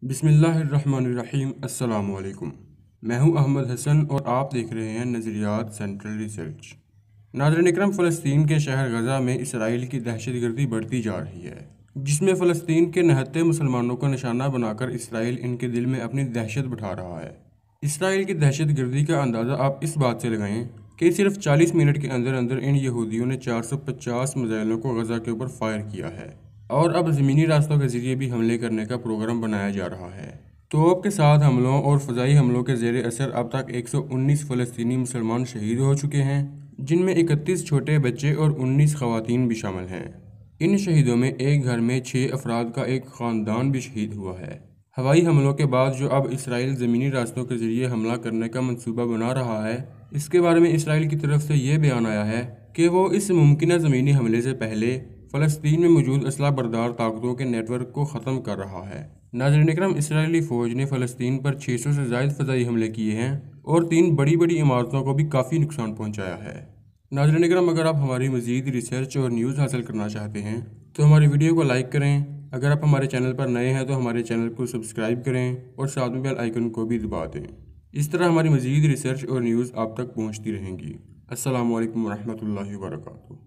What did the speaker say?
बिस्मिल्लाहिर्रहमानिर्रहीम। अस्सलाम वालेकुम। मैं हूं अहमद हसन और आप देख रहे हैं नज़रियात सेंट्रल रिसर्च। नाज़रीन इकराम, फ़लस्तीन के शहर गज़ा में इसराइल की दहशतगर्दी बढ़ती जा रही है, जिसमें फ़लस्तीन के निहत्थे मुसलमानों को निशाना बनाकर इसराइल इनके दिल में अपनी दहशत बिठा रहा है। इसराइल की दहशतगर्दी का अंदाज़ा आप इस बात से लगाएं कि सिर्फ 40 मिनट के अंदर अंदर इन यहूदियों ने 450 मिसाइलों को गज़ा के ऊपर फायर किया है और अब ज़मीनी रास्तों के ज़रिए भी हमले करने का प्रोग्राम बनाया जा रहा है। तोप के साथ हमलों और फ़ज़ाई हमलों के ज़ेर असर अब तक 119 फ़लस्तीनी मुसलमान शहीद हो चुके हैं, जिनमें 31 छोटे बच्चे और 19 ख़वातीन भी शामिल हैं। इन शहीदों में एक घर में 6 अफराद का एक ख़ानदान भी शहीद हुआ है। हवाई हमलों के बाद जो अब इसराइल ज़मीनी रास्तों के ज़रिए हमला करने का मंसूबा बना रहा है, इसके बारे में इसराइल की तरफ से ये बयान आया है कि वो इस मुमकिन ज़मीनी हमले से पहले फ़लस्तीन में मौजूद असला बरदार ताकतों के नेटवर्क को ख़त्म कर रहा है। नाज़रीन इकराम, इसराइली फ़ौज ने फ़लस्तीन पर 600 से ज़ायद फ़ज़ाई हमले किए हैं और 3 बड़ी बड़ी इमारतों को भी काफ़ी नुकसान पहुँचाया है। नाज़रीन इकराम, अगर आप हमारी मज़ीद रिसर्च और न्यूज़ हासिल करना चाहते हैं तो हमारी वीडियो को लाइक करें। अगर आप हमारे चैनल पर नए हैं तो हमारे चैनल को सब्सक्राइब करें और साथ में बेल आइकन को भी दबा दें। इस तरह हमारी मज़ीद रिसर्च और न्यूज़ आप तक पहुँचती रहेंगी। अस्सलामु अलैकुम वरहमतुल्लाहि वबरकातुहू।